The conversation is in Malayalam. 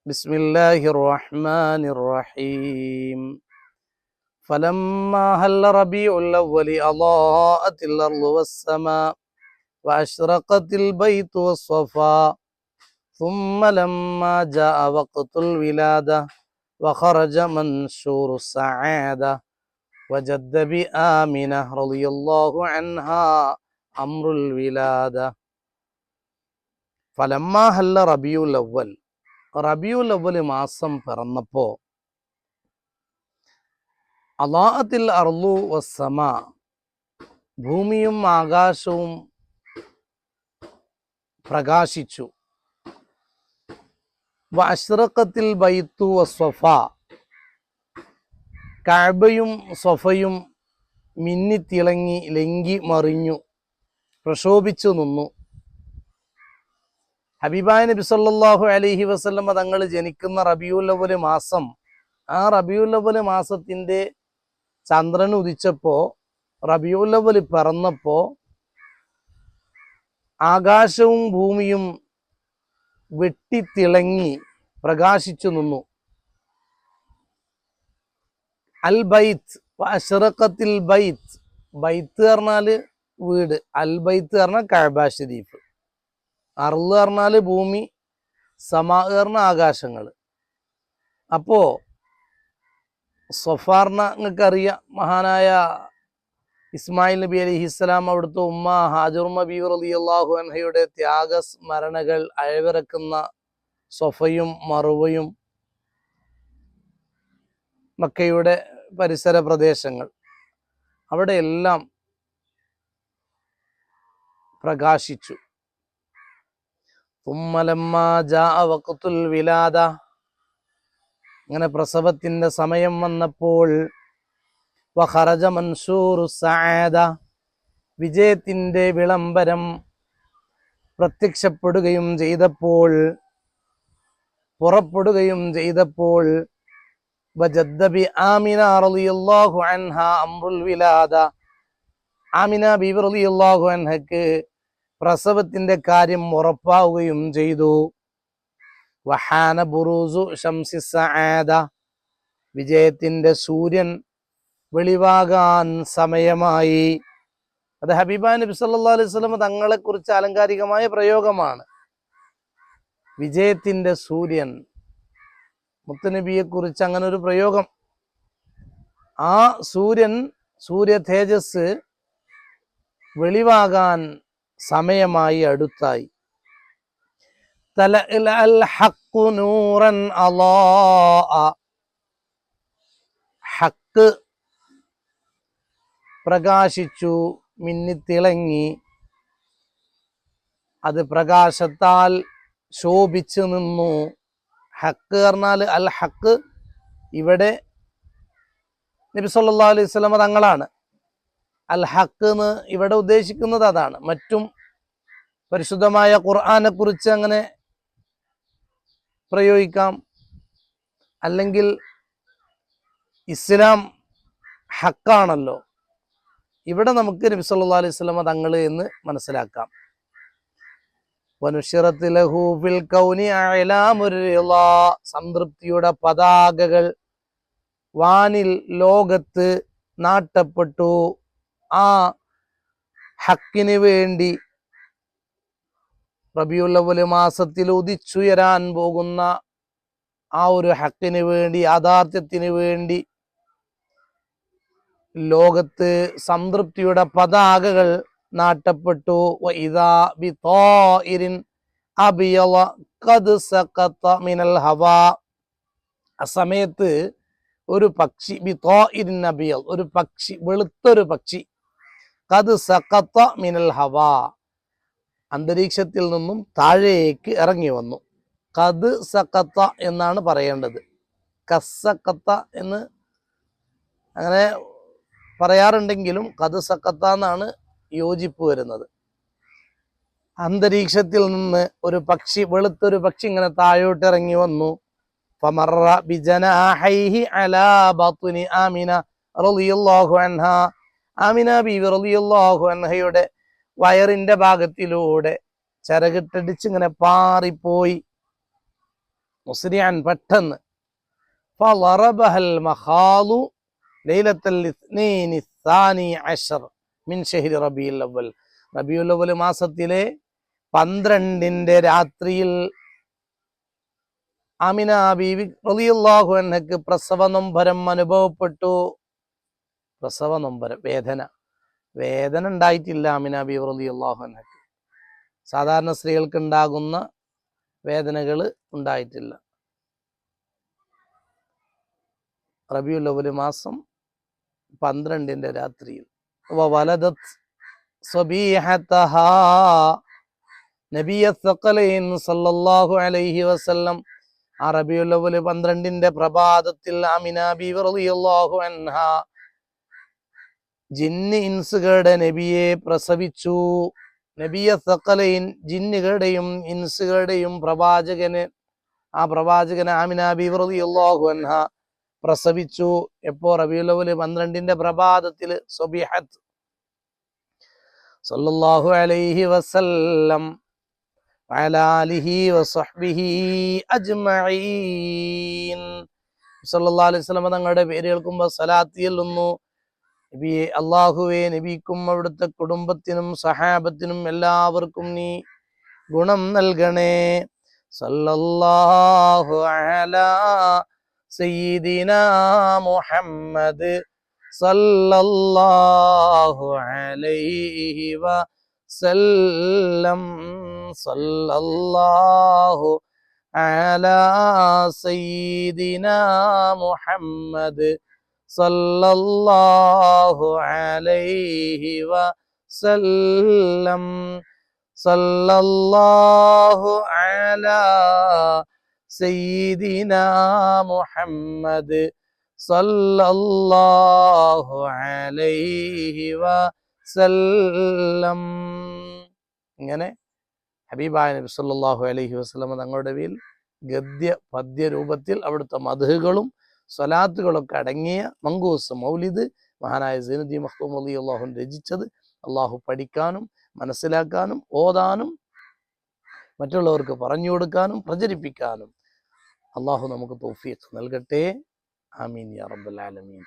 بسم الله الرحمن الرحيم فلما هل ربيع الأول أضاءت الأرض والسماء وأشرقت البيت والصفا ثم لما جاء وقت الولادة وخرج منشور السعادة وجد بآمنة رضي الله عنها أمر الولادة فلما هل ربيع الأول റബിയുൽ അവ്വൽ മാസം പിറന്നപ്പോ അളാഅത്തിൽ അർളു വസ്സമാ, ഭൂമിയും ആകാശവും പ്രകാശിച്ചു. വഅശ്റഖത്തിൽ ബൈത്തു വസ്സഫാ, കഅബയും സ്വഫയും മിന്നിത്തിളങ്ങി ലങ്കി മറിഞ്ഞു പ്രശോഭിച്ചു നിന്നു. ഹബീബായ നബി സല്ലല്ലാഹു അലൈഹി വസല്ലമ തങ്ങൾ ജനിക്കുന്ന റബിയുൽ അവ്വൽ മാസം, ആ റബിയുൽ അവ്വൽ മാസത്തിന്റെ ചന്ദ്രൻ ഉദിച്ചപ്പോ, റബിയുൽ അവ്വൽ പിറന്നപ്പോ ആകാശവും ഭൂമിയും വെട്ടിത്തിളങ്ങി പ്രകാശിച്ചു നിന്നു. അൽ ബൈത്ത് അശ്റഖത്തിൽ ബൈത്ത്, ബൈത്ത് പറഞ്ഞാല് വീട്, അൽ ബൈത്ത് പറഞ്ഞാൽ കഅബ ശരീഫ്, അർള് പറഞ്ഞാല് ഭൂമി, സമാ പറഞ്ഞ ആകാശങ്ങൾ. അപ്പോ സൊഫാർണ നിങ്ങൾക്കറിയാം, മഹാനായ ഇസ്മായിൽ നബി അലൈഹിസ്സലാം അവിടുത്തെ ഉമ്മ ഹാജറുമ്മ ബീവി റളിയല്ലാഹു അൻഹയുടെ ത്യാഗസ്മരണകൾ അയവിറക്കുന്ന സൊഫയും മറുവയും മക്കയുടെ പരിസര പ്രദേശങ്ങൾ, അവിടെയെല്ലാം പ്രകാശിച്ചു. തുമ്മലമ്മാ ജാഅ വഖ്തുൽ വിലാദ, അങ്ങനെ പ്രസവത്തിന്റെ സമയം വന്നപ്പോൾ, വഖറജ മൻശൂറു സആദ, വിജയത്തിന്റെ വിളംബരം പ്രത്യക്ഷപ്പെടുകയും ചെയ്തപ്പോൾ, പുറപ്പെടുകയും ചെയ്തപ്പോൾ, വജദ്ദ ബി ആമിന റളിയല്ലാഹു അൻഹാ അംറുൽ വിലാദ, ആമിന ബീവി റളിയല്ലാഹു അൻഹക്ക് പ്രസവത്തിന്റെ കാര്യം ഉറപ്പാവുകയും ചെയ്തു. വഹാന ബുറൂസു ശംസി സആദ, വിജയത്തിന്റെ സൂര്യൻ വെളിവാകാൻ സമയമായി. അത് ഹബീബായ നബി സല്ലല്ലാഹു അലൈഹി വസല്ലം തങ്ങളെ കുറിച്ച് ആലങ്കാരികമായ പ്രയോഗമാണ്. വിജയത്തിന്റെ സൂര്യൻ, മുത്തുനബിയെ കുറിച്ച് അങ്ങനെ ഒരു പ്രയോഗം. ആ സൂര്യൻ, സൂര്യ തേജസ് വെളിവാകാൻ സമയമായി, അടുത്തായി. തലഅൽ ഹഖ്ഖു നൂറൻ അളാഅ, ഹഖ് പ്രകാശിച്ചു, മിന്നിത്തിളങ്ങി, അത് പ്രകാശത്താൽ ശോഭിച്ചു നിന്നു. ഹഖ് പറഞ്ഞാൽ അൽ ഹഖ്, ഇവിടെ നബി സല്ലല്ലാഹു അലൈഹി വസല്ലം തങ്ങളാണ്. അൽ ഹഖ് എന്ന് ഇവിടെ ഉദ്ദേശിക്കുന്നത് അതാണ്. മറ്റും പരിശുദ്ധമായ ഖുർആനെ കുറിച്ച് അങ്ങനെ പ്രയോഗിക്കാം. അല്ലെങ്കിൽ ഇസ്ലാം ഹക്കാണല്ലോ, ഇവിടെ നമുക്ക് നബി സല്ലല്ലാഹു അലൈഹി വസല്ലം തങ്ങൾ എന്ന് മനസ്സിലാക്കാം. വനുശിറത്ത് ലഹു ഫിൽ കൗനി അഅലാമുർ റിളാ, സംതൃപ്തിയുടെ പതാകകൾ വാനിൽ ലോകത്ത് നാട്ടപ്പെട്ടു. ആ ഹക്കിന് വേണ്ടി, റബിയുൽ അവ്വൽ മാസത്തിൽ ഉദിച്ചുയരാൻ പോകുന്ന ആ ഒരു ഹക്കിന് വേണ്ടി, യാഥാർത്ഥ്യത്തിന് വേണ്ടി ലോകത്ത് സംതൃപ്തിയുടെ പതാകകൾ നാട്ടപ്പെട്ടു. വഇദാ ബിതാഇരിൻ അബിയള ഖദ് സഖത മിനൽ ഹവാ, ആ സമയത്ത് ഒരു പക്ഷി, ബിതാഇരിൻ അബിയൽ, ഒരു പക്ഷി, വെളുത്തൊരു പക്ഷി, ഖദ് സഖത മിനൽ ഹവാ, അന്തരീക്ഷത്തിൽ നിന്നും താഴേക്ക് ഇറങ്ങി വന്നു. ഖദ് സഖത എന്നാണ് പറയേണ്ടത്, കസ്സഖത എന്ന് അങ്ങനെ പറയാറുണ്ടെങ്കിലും ഖദ് സഖത എന്നാണ് യോജിപ്പ് വരുന്നത്. അന്തരീക്ഷത്തിൽ നിന്ന് ഒരു പക്ഷി, വെളുത്തൊരു പക്ഷി ഇങ്ങനെ താഴോട്ട് ഇറങ്ങി വന്നു. ഫമറ ബിജനാഹൈഹി അലാ ബത്നി ആമിന റളിയല്ലാഹു അൻഹാ, ആമിന ബീവി റളിയല്ലാഹു അൻഹയുടെ വയറിന്റെ ഭാഗത്തിലൂടെ ചിറകിട്ടടിച്ച് ഇങ്ങനെ പാറിപ്പോയി. മുസ്രിഅൻ പെട്ടെന്ന് ഫളറബഹൽ മഖാലു ലൈലത്തുൽ ഇത്നൈനി الثاني عشر മിൻ ശഹ്രി റബീഉൽ അവ്വൽ. റബീഉൽ അവ്വൽ മാസത്തിലെ 12 രാത്രിയിൽ ആമിന ബീവി റളിയല്ലാഹു അൻഹക്ക് പ്രസവ നൊമ്പരം അനുഭവപ്പെട്ടു. പ്രസവ നൊമ്പരം, വേദന ഉണ്ടായിട്ടില്ല ആമിന ബീവി റളിയല്ലാഹു അൻഹക്ക്. സാധാരണ സ്ത്രീകൾക്ക് ഉണ്ടാകുന്ന വേദനകൾ ഉണ്ടായിട്ടില്ല. റബീഉൽ അവ്വൽ മാസം 12 രാത്രിയിൽ വലദത് സബീഹതഹാ നബിയ സഖലൈൻ സല്ലല്ലാഹു അലൈഹി വസല്ലം. ആ റബീഉൽ അവ്വൽ 12 പ്രഭാതത്തിൽ ആമിന ബീവി റളിയല്ലാഹു അൻഹ ജിന്ന് ഇൻസുകളുടെ നബിയെ പ്രസവിച്ചു. നബിയ സഖലൈൻ, ജിന്നുകളുടെയും ഇൻസുകളുടെയും പ്രവാചകന്, ആ പ്രവാചകന് ആമിന ബീവി റളിയല്ലാഹു അൻഹ പ്രസവിച്ചു. എപ്പോ? റബീഉൽ അവ്വൽ 12 പ്രഭാതത്തിൽ സുബീഹത്ത് സല്ലല്ലാഹു അലൈഹി വസല്ലം വഅലാ ആലിഹി വസഹ്ബിഹി അജ്മഈൻ. സല്ലല്ലാഹു അലൈഹി വസല്ലം തങ്ങളുടെ പേര് കേൾക്കുമ്പോൾ സലാത്ത് ചൊല്ലുന്നു. നബിയെ, അല്ലാഹുവേ, നബിക്കും അവിടുത്തെ കുടുംബത്തിനും സഹാബത്തിനും എല്ലാവർക്കും നീ ഗുണം നൽകണേ. സല്ലല്ലാഹു അലാ സയ്യിദിനാ മുഹമ്മദ് സല്ലല്ലാഹു അലൈഹി വസല്ലം. സല്ലല്ലാഹു അലാ സയ്യിദിനാ മുഹമ്മദ് സല്ലല്ലാഹു അലൈഹി വസല്ലം. സല്ലല്ലാഹു അലാ സയ്യിദിനാ മുഹമ്മദ് സല്ലല്ലാഹു അലൈഹി വസല്ലം. ഇങ്ങനെ ഹബീബായ നബി സല്ലല്ലാഹു അലൈഹി വസല്ലം തങ്ങളുടെ പേരിൽ ഗദ്യ പദ്യ രൂപത്തിൽ അവിടുത്തെ മദ്ഹുകളും സ്വലാത്തുകളൊക്കെ അടങ്ങിയ മങ്കൂസ് മൗലിദ് മഹാനായ സൈനുദ്ദീൻ മഖ്ദൂം റളിയല്ലാഹു അൻഹു രചിച്ചത് അള്ളാഹു പഠിക്കാനും മനസ്സിലാക്കാനും ഓതാനും മറ്റുള്ളവർക്ക് പറഞ്ഞു കൊടുക്കാനും പ്രചരിപ്പിക്കാനും അള്ളാഹു നമുക്ക് തൗഫീഖ് നൽകട്ടെ. ആമീൻ യാ റബ്ബൽ ആലമീൻ.